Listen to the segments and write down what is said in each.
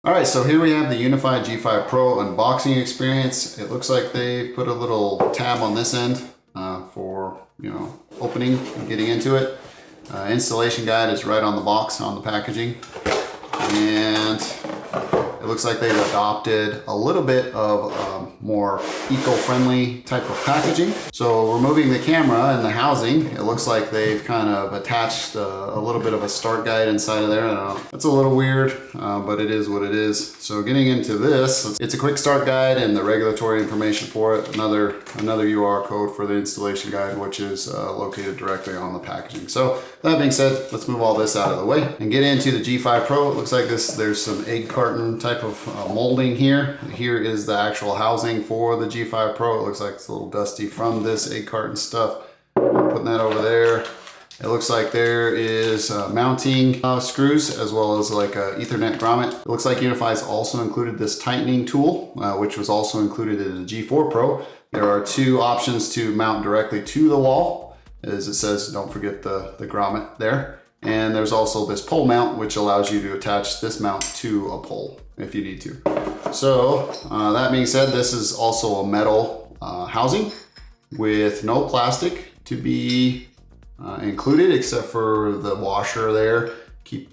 All right, so here we have the UniFi G5 Pro unboxing experience. It looks like they put a little tab on this end for opening and getting into it. Installation guide is right on the box on the packaging, and it looks like they've adopted a little bit of more eco-friendly type of packaging. So removing the camera and the housing, it looks like they've kind of attached a little bit of a start guide inside of there. I don't know. It's a little weird, but it is what it is. So getting into this, it's a quick start guide and the regulatory information for it. Another UR code for the installation guide, which is located directly on the packaging. So that being said, let's move all this out of the way and get into the G5 Pro. It looks like there's some egg carton type of molding here. Here is the actual housing for the G5 Pro. It looks like it's a little dusty from this egg carton stuff. Putting that over there. It looks like there is mounting screws as well as like a Ethernet grommet. It looks like UniFi's also included this tightening tool, which was also included in the G4 Pro. There are two options to mount directly to the wall. As it says, don't forget the grommet there. And there's also this pole mount, which allows you to attach this mount to a pole if you need to. So that being said, this is also a metal housing with no plastic to be included except for the washer there.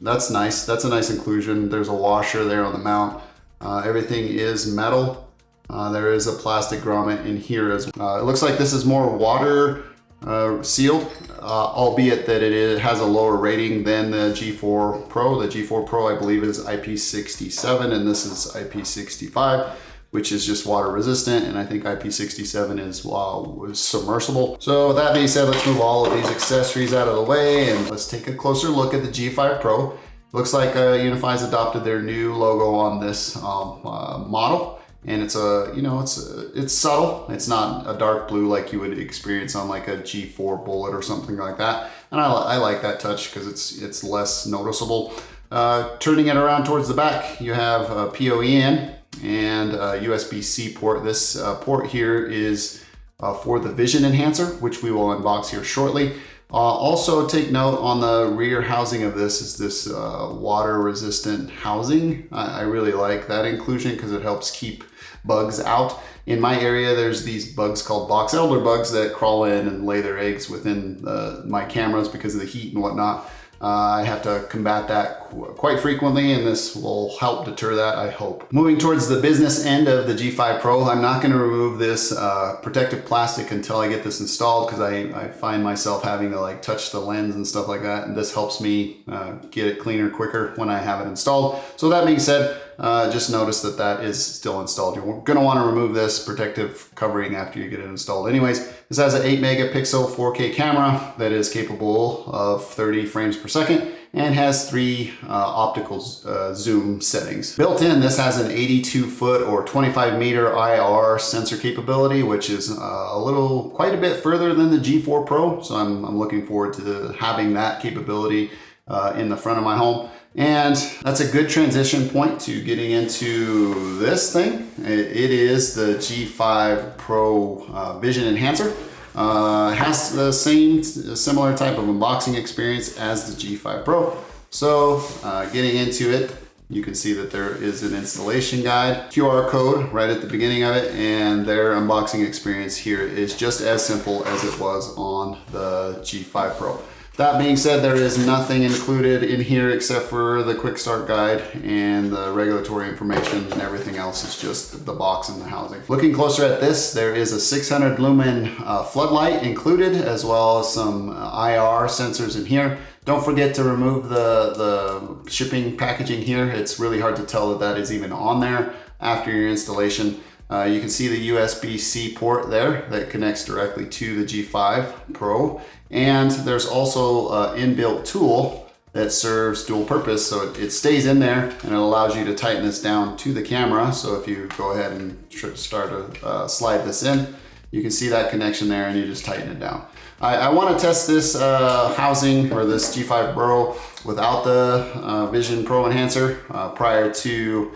That's nice. That's a nice inclusion. There's a washer there on the mount. Everything is metal. There is a plastic grommet in here as well. It looks like this is more water sealed, albeit that it has a lower rating than the G4 Pro. The G4 Pro, I believe, is IP67 and this is IP65, which is just water resistant, and I think IP67 is submersible. So that being said, let's move all of these accessories out of the way and let's take a closer look at the G5 Pro. Looks like UniFi's adopted their new logo on this model. And it's it's subtle. It's not a dark blue like you would experience on like a G4 Bullet or something like that. And I like that touch because it's less noticeable. Turning it around towards the back, you have a PoE and a USB-C port. This port here is for the vision enhancer, which we will unbox here shortly. Also take note on the rear housing of this is this water resistant housing. I really like that inclusion because it helps keep bugs out. In my area, there's these bugs called box elder bugs that crawl in and lay their eggs within my cameras because of the heat and whatnot. I have to combat that quite frequently, and this will help deter that, I hope. Moving towards the business end of the G5 Pro, I'm not going to remove this protective plastic until I get this installed because I find myself having to like touch the lens and stuff like that, and this helps me get it cleaner quicker when I have it installed. So that being said, just notice that is still installed. You're going to want to remove this protective covering after you get it installed. Anyways, this has an 8 megapixel 4K camera that is capable of 30 frames per second and has 3 optical zoom settings. Built in, this has an 82-foot or 25-meter IR sensor capability, which is quite a bit further than the G4 Pro. So I'm looking forward to having that capability in the front of my home. And that's a good transition point to getting into this thing. It is the G5 Pro Vision Enhancer. Has the similar type of unboxing experience as the G5 Pro. So getting into it, you can see that there is an installation guide, QR code right at the beginning of it, and their unboxing experience here is just as simple as it was on the G5 Pro. That being said, there is nothing included in here except for the quick start guide and the regulatory information, and everything else is just the box and the housing. Looking closer at this, there is a 600 lumen floodlight included, as well as some IR sensors in here. Don't forget to remove the shipping packaging here. It's really hard to tell that is even on there after your installation. You can see the USB-C port there that connects directly to the G5 Pro. And there's also an inbuilt tool that serves dual purpose. So it stays in there and it allows you to tighten this down to the camera. So if you go ahead and start to slide this in, you can see that connection there and you just tighten it down. I want to test this housing or this G5 Pro without the Vision Pro Enhancer prior to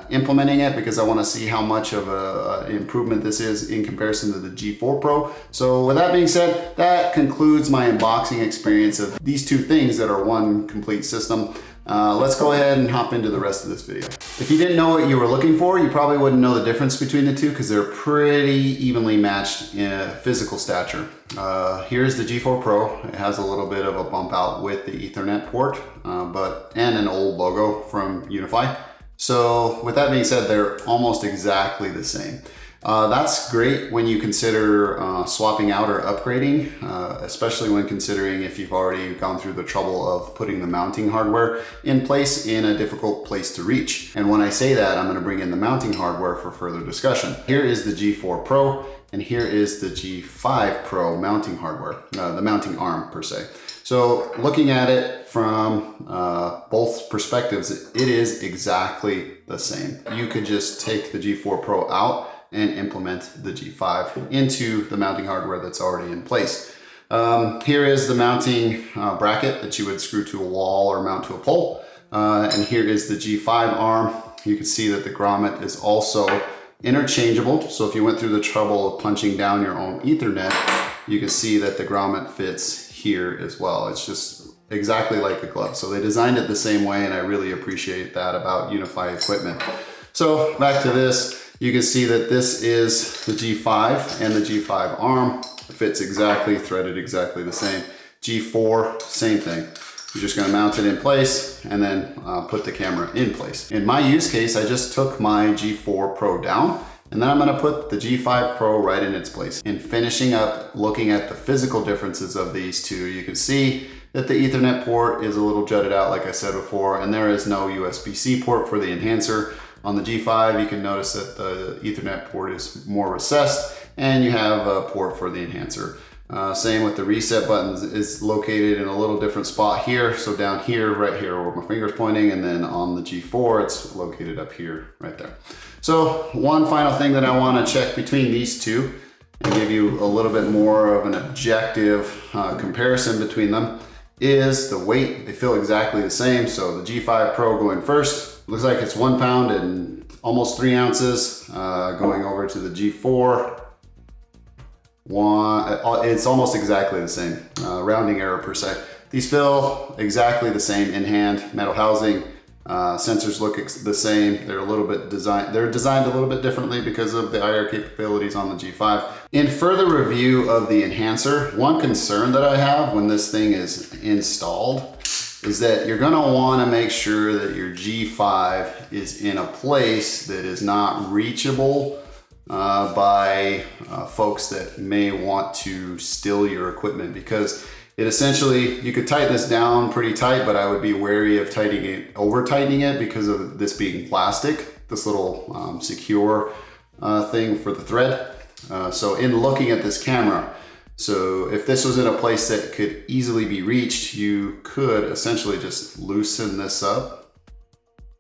implementing it, because I want to see how much of an improvement this is in comparison to the G4 Pro. So with that being said, that concludes my unboxing experience of these two things that are one complete system. Let's go ahead and hop into the rest of this video. If you didn't know what you were looking for, you probably wouldn't know the difference between the two because they're pretty evenly matched in physical stature. Here's the G4 Pro. It has a little bit of a bump out with the Ethernet port, and an old logo from UniFi. So with that being said, they're almost exactly the same. That's great when you consider swapping out or upgrading, especially when considering if you've already gone through the trouble of putting the mounting hardware in place in a difficult place to reach. And when I say that, I'm going to bring in the mounting hardware for further discussion. Here is the G4 Pro, and here is the G5 Pro mounting hardware, the mounting arm per se. So looking at it from both perspectives, it is exactly the same. You could just take the G4 Pro out and implement the G5 into the mounting hardware that's already in place. Here is the mounting bracket that you would screw to a wall or mount to a pole. And here is the G5 arm. You can see that the grommet is also interchangeable. So if you went through the trouble of punching down your own Ethernet, you can see that the grommet fits here as well. It's just exactly like a glove. So they designed it the same way, and I really appreciate that about UniFi equipment. So back to this. You can see that this is the G5 and the G5 arm. It fits exactly, threaded exactly the same. G4, same thing. You're just gonna mount it in place and then put the camera in place. In my use case, I just took my G4 Pro down, and then I'm gonna put the G5 Pro right in its place. In finishing up, looking at the physical differences of these two, you can see that the Ethernet port is a little jutted out, like I said before, and there is no USB-C port for the enhancer. On the G5, you can notice that the Ethernet port is more recessed, and you have a port for the enhancer. Same with the reset buttons, is located in a little different spot here. So down here, right here where my finger's pointing, and then on the G4, it's located up here, right there. So one final thing that I want to check between these two and give you a little bit more of an objective comparison between them is the weight. They feel exactly the same. So the G5 Pro going first, looks like it's 1 pound and almost 3 ounces. Going over to the G4, it's almost exactly the same. Rounding error per se. These feel exactly the same in hand. Metal housing, sensors look the same. They're a little bit designed. They're designed a little bit differently because of the IR capabilities on the G5. In further review of the enhancer, one concern that I have when this thing is installed is that you're gonna wanna make sure that your G5 is in a place that is not reachable by folks that may want to steal your equipment, because it essentially, you could tighten this down pretty tight, but I would be wary of over tightening it because of this being plastic, this little secure thing for the thread. So in looking at this camera, so if this was in a place that could easily be reached, you could essentially just loosen this up.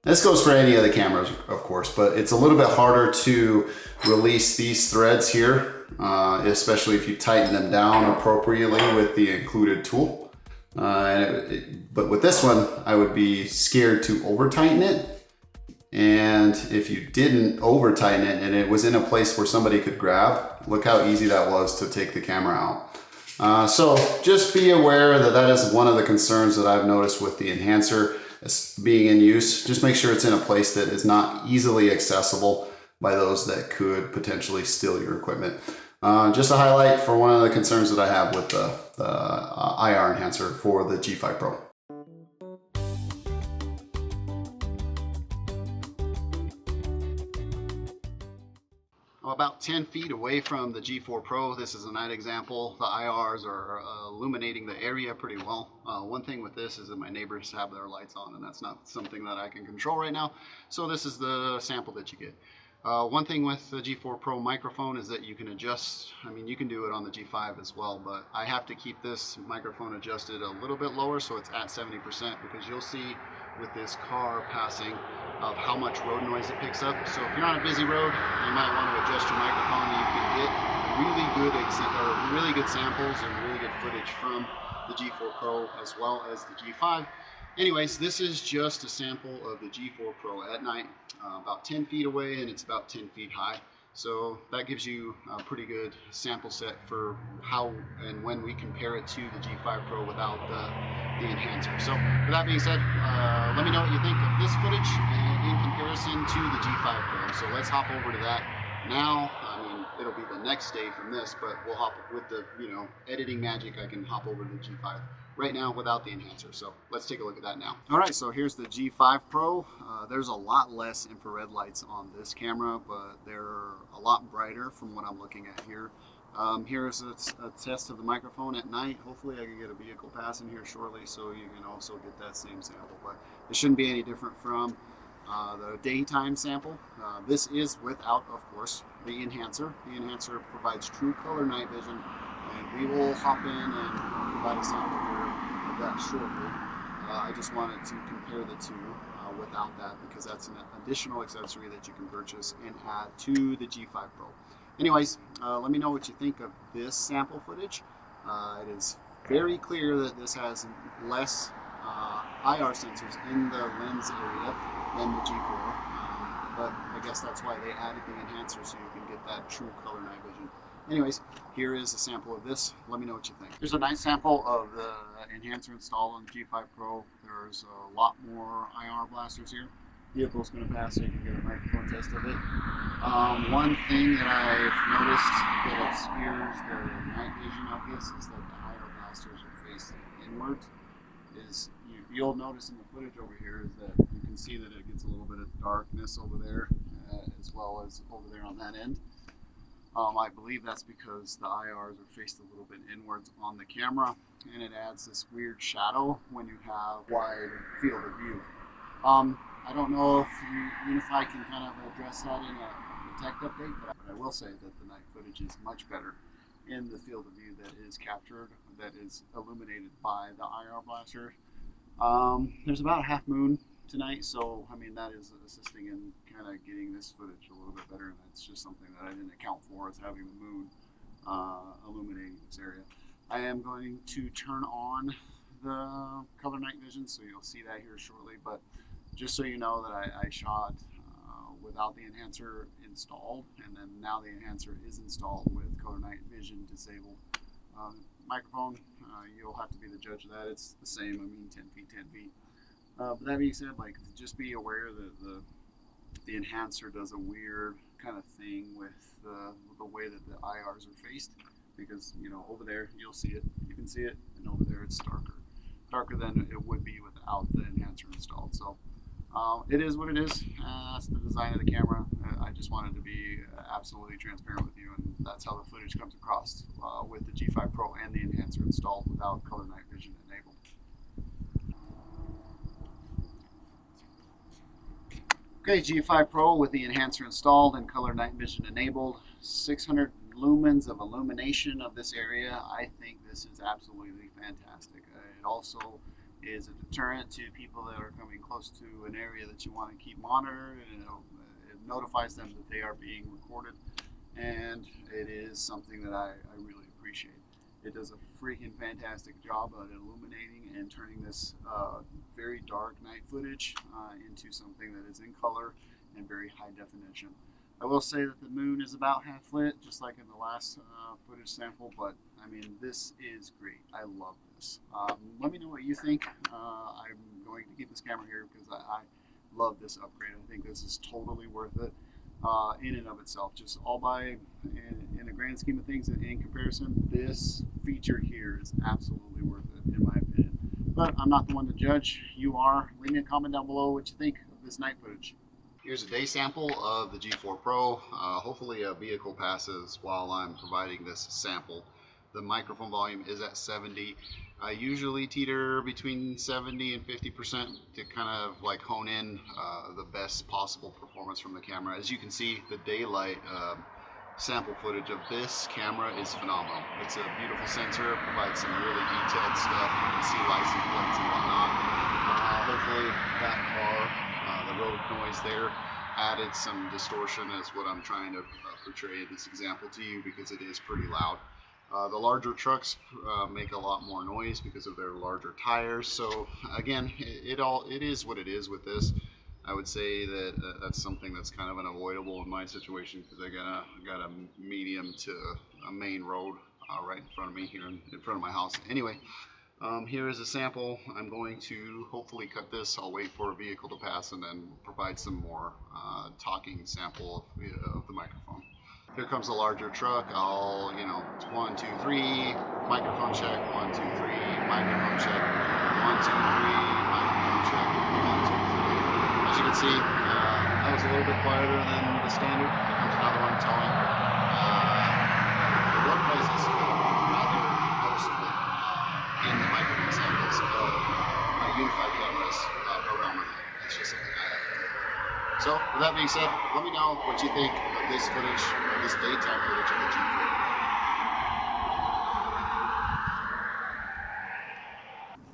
This goes for any of the cameras, of course, but it's a little bit harder to release these threads here, especially if you tighten them down appropriately with the included tool. But with this one, I would be scared to over tighten it. And if you didn't over tighten it and it was in a place where somebody could grab, look how easy that was to take the camera out. So just be aware that that is one of the concerns that I've noticed with the enhancer being in use. Just make sure it's in a place that is not easily accessible by those that could potentially steal your equipment. Just a highlight for one of the concerns that I have with the IR enhancer for the G5 Pro. I'm about 10 feet away from the G4 Pro. This is a night example. The IRs are illuminating the area pretty well. One thing with this is that my neighbors have their lights on, and that's not something that I can control right now. So this is the sample that you get. One thing with the G4 Pro microphone is that you can adjust. I mean, you can do it on the G5 as well, but I have to keep this microphone adjusted a little bit lower, so it's at 70%, because you'll see with this car passing of how much road noise it picks up. So if you're on a busy road, you might want to adjust your microphone. You can get really good samples and really good footage from the G4 Pro as well as the G5. Anyways, this is just a sample of the G4 Pro at night, about 10 feet away, and it's about 10 feet high. So that gives you a pretty good sample set for how and when we compare it to the G5 Pro without the enhancer. So with that being said, let me know what you think of this footage in comparison to the G5 Pro. So let's hop over to that now. I mean, it'll be the next day from this, but we'll hop with the, editing magic. I can hop over to the G5 right now without the enhancer. So let's take a look at that now. All right, so here's the G5 Pro. There's a lot less infrared lights on this camera, but they're a lot brighter from what I'm looking at here. Here's a test of the microphone at night. Hopefully I can get a vehicle pass in here shortly so you can also get that same sample, but it shouldn't be any different from the daytime sample. This is without, of course, the enhancer. The enhancer provides true color night vision, and we will hop in and provide a sample here of that shortly. I just wanted to compare the two without that, because that's an additional accessory that you can purchase and add to the G5 Pro. Anyways, let me know what you think of this sample footage. It is very clear that this has less IR sensors in the lens area than the G4, but I guess that's why they added the enhancer, so you can get that true color night vision. Anyways, here is a sample of this. Let me know what you think. Here's a nice sample of the enhancer installed on the G5 Pro. There's a lot more IR blasters here. Vehicle's going to pass so you can get a microphone test of it. One thing that I've noticed that obscures the night vision of this is that the IR blasters are facing inward. You'll notice in the footage over here is that you can see that it gets a little bit of darkness over there, as well as over there on that end. I believe that's because the IRs are faced a little bit inwards on the camera, and it adds this weird shadow when you have wide field of view. I don't know if UniFi can kind of address that in a Protect update, but I will say that the night footage is much better in the field of view that is captured, that is illuminated by the IR blaster. There's about a half moon tonight, so I mean that is assisting in kind of getting this footage a little bit better, and that's just something that I didn't account for, as having the moon illuminating this area. I am going to turn on the color night vision, so you'll see that here shortly, but just so you know that I shot without the enhancer installed, and then now the enhancer is installed with color night vision disabled. Microphone, you'll have to be the judge of that. It's the same, I mean 10 feet, 10 feet. But that being said, like, just be aware that the enhancer does a weird kind of thing with the way that the IRs are faced, because, over there you'll see it, you can see it, and over there it's darker than it would be without the enhancer installed. So it is what it is. That's the design of the camera. I just wanted to be absolutely transparent with you, and that's how the footage comes across with the G5 Pro and the enhancer installed without color night vision enabled. Okay, G5 Pro with the enhancer installed and color night vision enabled. 600 lumens of illumination of this area. I think this is absolutely fantastic. It also is a deterrent to people that are coming close to an area that you want to keep monitored, and it notifies them that they are being recorded, and it is something that I really appreciate. It does a freaking fantastic job at illuminating and turning this very dark night footage into something that is in color and very high definition. I will say that the moon is about half lit, just like in the last footage sample, but I mean, this is great. I love this. Let me know what you think. I'm going to keep this camera here because I love this upgrade. I think this is totally worth it in and of itself. Just all by, in the grand scheme of things, in comparison, this feature here is absolutely worth it, in my opinion. But I'm not the one to judge. You are. Leave me a comment down below what you think of this night footage. Here's a day sample of the G4 Pro. Hopefully a vehicle passes while I'm providing this sample. The microphone volume is at 70. I usually teeter between 70 and 50% to kind of like hone in the best possible performance from the camera. As you can see, the daylight sample footage of this camera is phenomenal. It's a beautiful sensor, provides some really detailed stuff. You can see license plates and whatnot. Hopefully that car, the road noise there, added some distortion, is what I'm trying to portray in this example to you, because it is pretty loud. The larger trucks make a lot more noise because of their larger tires. So again, it is what it is with this. I would say that that's something that's kind of unavoidable in my situation because I got a medium to a main road right in front of me here in front of my house. Anyway, here is a sample. I'm going to hopefully cut this. I'll wait for a vehicle to pass and then provide some more talking sample of the microphone. Here comes a larger truck. I'll, 1, 2, 3, microphone check, 1, 2, 3, microphone check, 1, 2, 3, microphone check, 1, 2, 3. As you can see, that was a little bit quieter than the standard. Here comes another one towing. The road noise is rather noticeable in the microphone samples of my UniFi cameras around my home. That's just something I have to do. So, with that being said, let me know what you think of this footage, this daytime footage of the G4.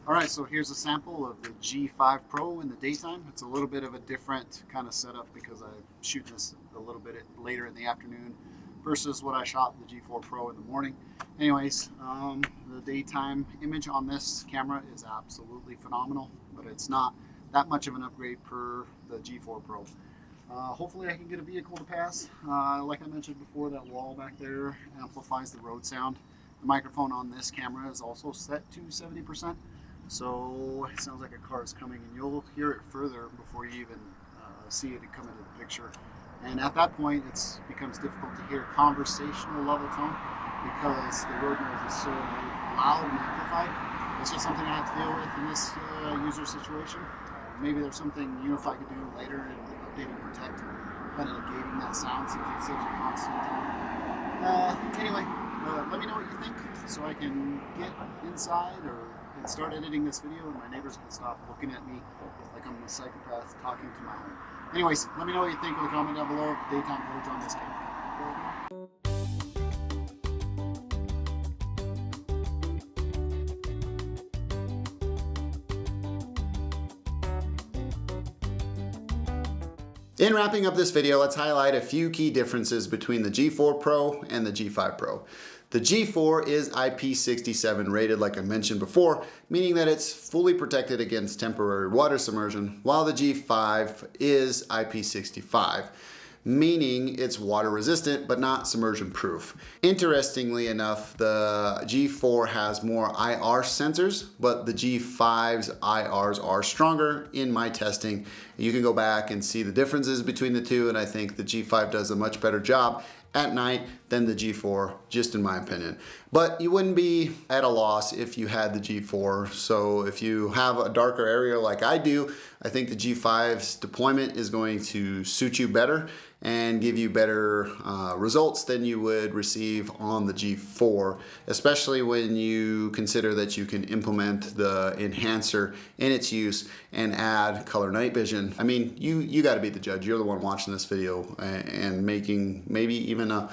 Alright, so here's a sample of the G5 Pro in the daytime. It's a little bit of a different kind of setup because I shoot this a little bit later in the afternoon versus what I shot the G4 Pro in the morning. Anyways, the daytime image on this camera is absolutely phenomenal, but it's not that much of an upgrade per the G4 Pro. Hopefully I can get a vehicle to pass. Like I mentioned before, that wall back there amplifies the road sound. The microphone on this camera is also set to 70%, so it sounds like a car is coming, and you'll hear it further before you even see it come into the picture. And at that point, it becomes difficult to hear conversational level tone because the road noise is so loud and amplified. It's just something I have to deal with in this user situation. Maybe there's something UniFi could do later in updating Protect, kind of negating that sound since it's such a constant tone. Anyway, let me know what you think so I can get inside and start editing this video and my neighbors can stop looking at me like I'm a psychopath talking to my home. Anyways, let me know what you think with a comment down below of the daytime footage on this camera. In wrapping up this video, let's highlight a few key differences between the G4 Pro and the G5 Pro. The G4 is IP67 rated, like I mentioned before, meaning that it's fully protected against temporary water submersion, while the G5 is IP65, meaning it's water resistant but not submersion proof. Interestingly enough, the G4 has more IR sensors, but the G5's IRs are stronger in my testing. You can go back and see the differences between the two, and I think the G5 does a much better job at night than the G4, just in my opinion. But you wouldn't be at a loss if you had the G4. So if you have a darker area like I do, I think the G5's deployment is going to suit you better and give you better results than you would receive on the G4, especially when you consider that you can implement the enhancer in its use and add color night vision. I mean, you got to be the judge. You're the one watching this video and making maybe even a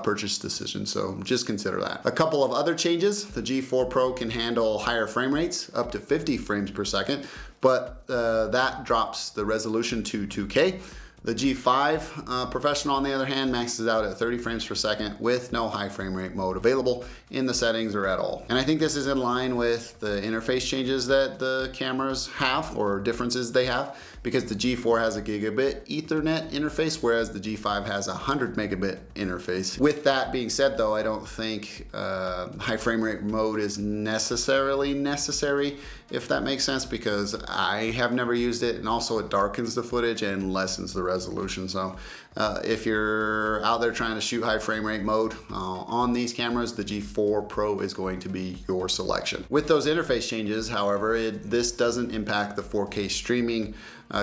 purchase decision, so just consider that. A couple of other changes: the G4 Pro can handle higher frame rates, up to 50 frames per second, but that drops the resolution to 2K. The G5 Professional, on the other hand, maxes out at 30 frames per second with no high frame rate mode available in the settings or at all. And I think this is in line with the interface changes that the cameras have, or differences they have, because the G4 has a gigabit Ethernet interface, whereas the G5 has a 100 megabit interface. With that being said though, I don't think high frame rate mode is necessarily necessary, if that makes sense, because I have never used it, and also it darkens the footage and lessens the resolution. So if you're out there trying to shoot high frame rate mode on these cameras, the G4 Pro is going to be your selection. With those interface changes, however, this doesn't impact the 4K streaming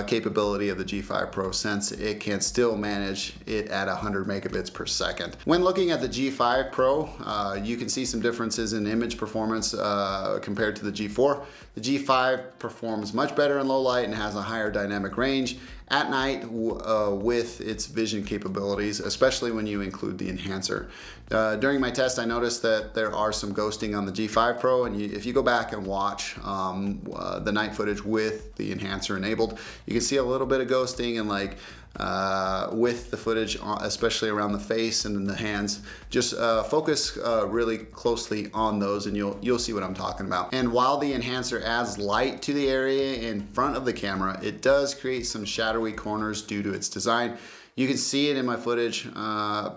capability of the G5 Pro, since it can still manage it at 100 megabits per second. When looking at the G5 Pro, you can see some differences in image performance compared to the G4. The G5 performs much better in low light and has a higher dynamic range at night with its vision capabilities, especially when you include the enhancer. During my test, I noticed that there are some ghosting on the G5 Pro, and if you go back and watch the night footage with the enhancer enabled, you can see a little bit of ghosting, and like with the footage, especially around the face and in the hands. Just focus really closely on those and you'll see what I'm talking about. And while the enhancer adds light to the area in front of the camera, it does create some shadowy corners due to its design. You can see it in my footage.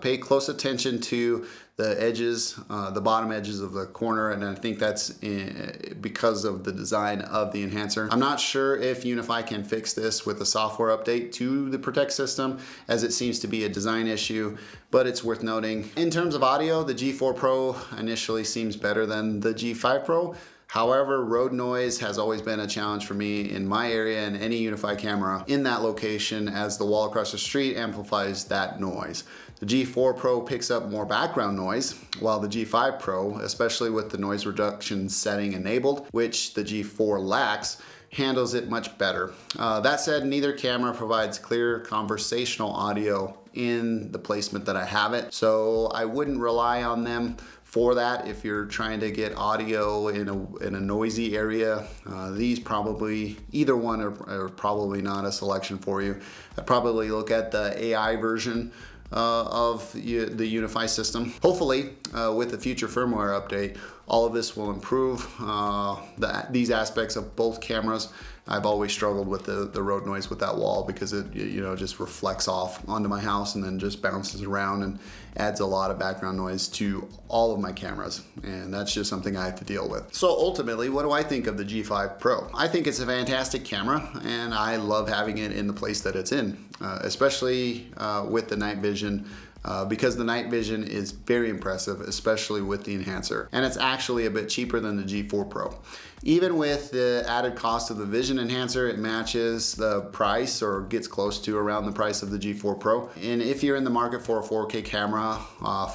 Pay close attention to the edges, the bottom edges of the corner, and I think that's because of the design of the enhancer. I'm not sure if UniFi can fix this with a software update to the Protect system, as it seems to be a design issue, but it's worth noting. In terms of audio, the G4 Pro initially seems better than the G5 Pro. However, road noise has always been a challenge for me in my area and any UniFi camera in that location, as the wall across the street amplifies that noise. The G4 Pro picks up more background noise, while the G5 Pro, especially with the noise reduction setting enabled, which the G4 lacks, handles it much better. That said, neither camera provides clear conversational audio in the placement that I have it, so I wouldn't rely on them for that. If you're trying to get audio in a noisy area, these probably, either one are probably not a selection for you. I'd probably look at the AI version of the UniFi system. Hopefully, with the future firmware update, all of this will improve these aspects of both cameras. I've always struggled with the road noise with that wall, because it just reflects off onto my house and then just bounces around and adds a lot of background noise to all of my cameras, and that's just something I have to deal with. So ultimately, what do I think of the G5 Pro? I think it's a fantastic camera, and I love having it in the place that it's in, especially with the night vision. Because the night vision is very impressive, especially with the enhancer. And it's actually a bit cheaper than the G4 Pro. Even with the added cost of the vision enhancer, it matches the price, or gets close to around the price of the G4 Pro. And if you're in the market for a 4K camera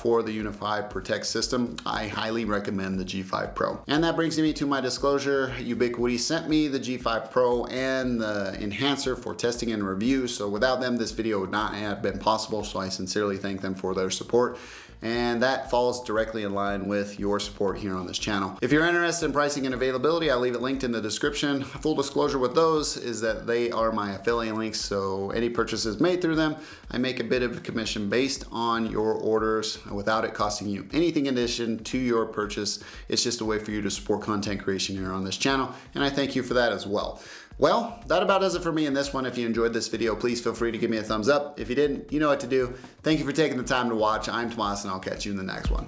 for the UniFi Protect system, I highly recommend the G5 Pro. And that brings me to my disclosure. Ubiquiti sent me the G5 Pro and the enhancer for testing and review. So without them, this video would not have been possible. So I sincerely thank them for their support. And that falls directly in line with your support here on this channel. If you're interested in pricing and availability, I'll leave it linked in the description. Full disclosure with those is that they are my affiliate links, so any purchases made through them, I make a bit of a commission based on your orders without it costing you anything in addition to your purchase. It's just a way for you to support content creation here on this channel, and I thank you for that as well. Well, that about does it for me in this one. If you enjoyed this video, please feel free to give me a thumbs up. If you didn't, you know what to do. Thank you for taking the time to watch. I'm Tomas, and I'll catch you in the next one.